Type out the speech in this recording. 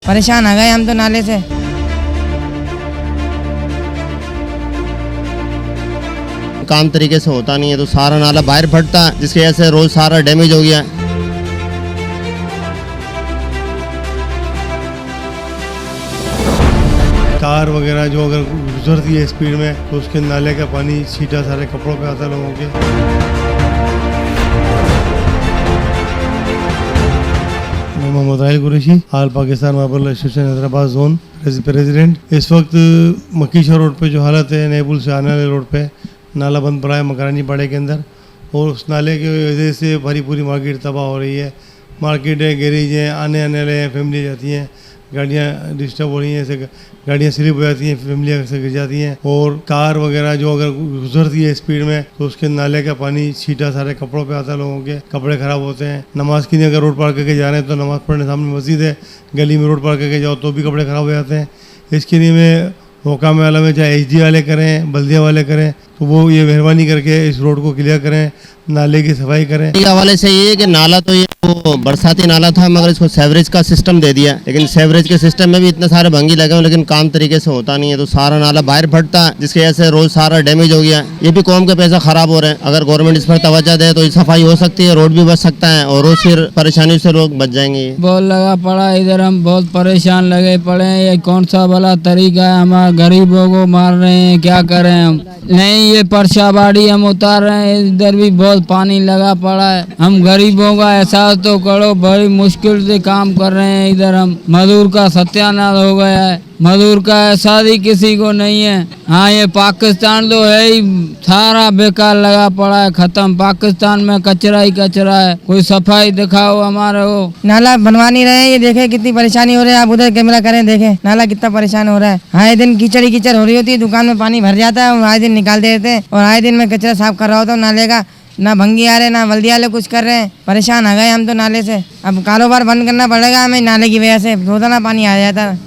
परेशान आ गए हम तो नाले से। काम तरीके से होता नहीं है तो सारा नाला बाहर फटता है, जिसकी वजह से रोज सारा डैमेज हो गया। कार वगैरह जो अगर गुजरती है स्पीड में तो उसके नाले का पानी सीधा सारे कपड़ों पे आता है लोगों के। मैं मोहम्मद आयल कुरैशी, हाल Pakistan marble association Hyderabad zone president. इस वक्त मकीशा रोड पे जो हालत है, नेबुल से आने वाले रोड पे नाला बंद पड़ा है मकरानी पाड़े के अंदर, और उस नाले की वजह से भरी पूरी मार्केट तबाह हो रही है। मार्केट है, गैरेज है, आने वाले हैं, फैमिली जाती हैं, गाड़ियाँ डिस्टर्ब हो रही हैं, ऐसे गाड़ियाँ स्लिप हो जाती हैं, फैमिलियाँ से गिर जाती हैं, और कार वगैरह जो अगर गुजरती है स्पीड में तो उसके नाले का पानी सीधा सारे कपड़ों पे आता है, लोगों के कपड़े ख़राब होते हैं। नमाज के लिए अगर रोड पार करके जा रहे हैं तो नमाज़ पढ़ने सामने मस्जिद है, गली में रोड पार करके जाओ तो भी कपड़े ख़राब हो जाते हैं। इसके लिए मैं हुकाम आला में चाहे HD वाले करें, बल्दिया वाले करें, तो वो ये मेहरबानी करके इस रोड को क्लियर करें, नाले की सफाई करें। के हवाले से ये है कि नाला तो ये वो बरसाती नाला था, मगर इसको सेवरेज का सिस्टम दे दिया, लेकिन सेवरेज के सिस्टम में भी इतने सारे भंगी लगे हुए, लेकिन काम तरीके से होता नहीं है तो सारा नाला बाहर फटता है, जिसकी वजह से रोज सारा डैमेज हो गया। ये भी कौम के पैसा खराब हो रहे हैं। अगर गवर्नमेंट इस पर तवज्जो दे तो सफाई हो सकती है, रोड भी बच सकता है और रोज फिर परेशानी से लोग बच जाएंगे। बहुत लगा पड़ा इधर, हम बहुत परेशान लगे पड़े हैं। ये कौन सा भला तरीका है, हमारे गरीबों को मार रहे हैं, क्या करें हम। नहीं, ये परछाबाड़ी हम उतार रहे हैं, इधर भी बहुत पानी लगा पड़ा है। हम गरीबों का एहसास तो करो, बड़ी मुश्किल से काम कर रहे हैं इधर। हम मजदूर का सत्यानाश हो गया है, मजदूर का एहसास ही किसी को नहीं है। हाँ, ये पाकिस्तान तो है ही सारा बेकार लगा पड़ा है, खत्म। पाकिस्तान में कचरा ही कचरा है, कोई सफाई दिखाओ हमारे को। नाला बनवा नहीं रहे हैं, ये देखे कितनी परेशानी हो रही है। आप उधर कैमरा करें, देखें नाला कितना परेशान हो रहा है। आए दिन कीचड़ ही कीचड़ हो रही होती है, दुकान में पानी भर जाता है, आए दिन निकाल देते हैं, और आए दिन मैं कचरा साफ कर रहा होता हूँ नाले का। ना भंगी आ रहे, ना बल्दिया वाले कुछ कर रहे हैं। परेशान आ गए हम तो नाले से। अब कारोबार बंद करना पड़ेगा हमें नाले की वजह से, रोजाना पानी आ जाता है।